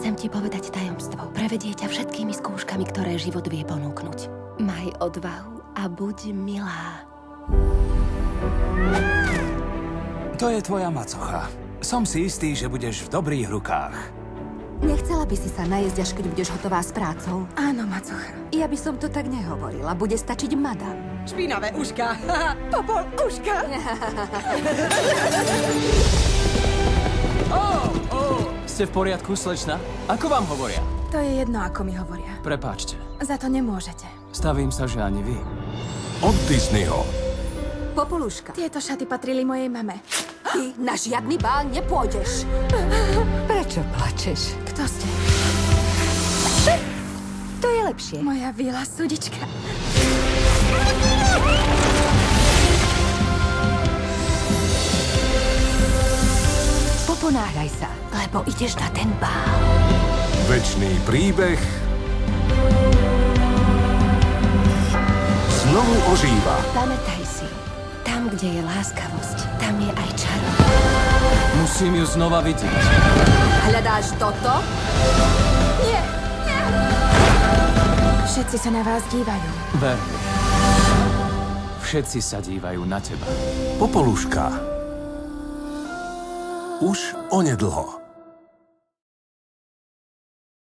Chcem ti povedať tajomstvo. Prevedie ťa všetkými skúškami, ktoré život vie ponúknuť. Maj odvahu a buď milá. To je tvoja macocha. Som si istý, že budeš v dobrých rukách. Nechcela by si sa najesť, až keď budeš hotová s prácou? Áno, macocha. Ja by som to tak nehovorila. Bude stačiť madam. Špinavé uška. Popol uška. Ste v poriadku, slečna? Ako vám hovoria? To je jedno, ako mi hovoria. Prepáčte. Za to nemôžete. Stavím sa, že ani vy. Od Disneyho. Popoluška, Tieto šaty patrili mojej mame. ty na žiadny bál nepôjdeš. Prečo plačeš? Kto ste? To je lepšie. Moja vilá sudička. Poponáhľaj sa, lebo ideš na ten bál. Večný príbeh znovu ožíva. Pamätaj si, tam, kde je láskavosť, tam je aj čaro. Musím ju znova vidieť. Hľadáš toto? Všetci sa na vás dívajú. Ver mi. Všetci sa dívajú na teba. Popoluška. Už onedlho.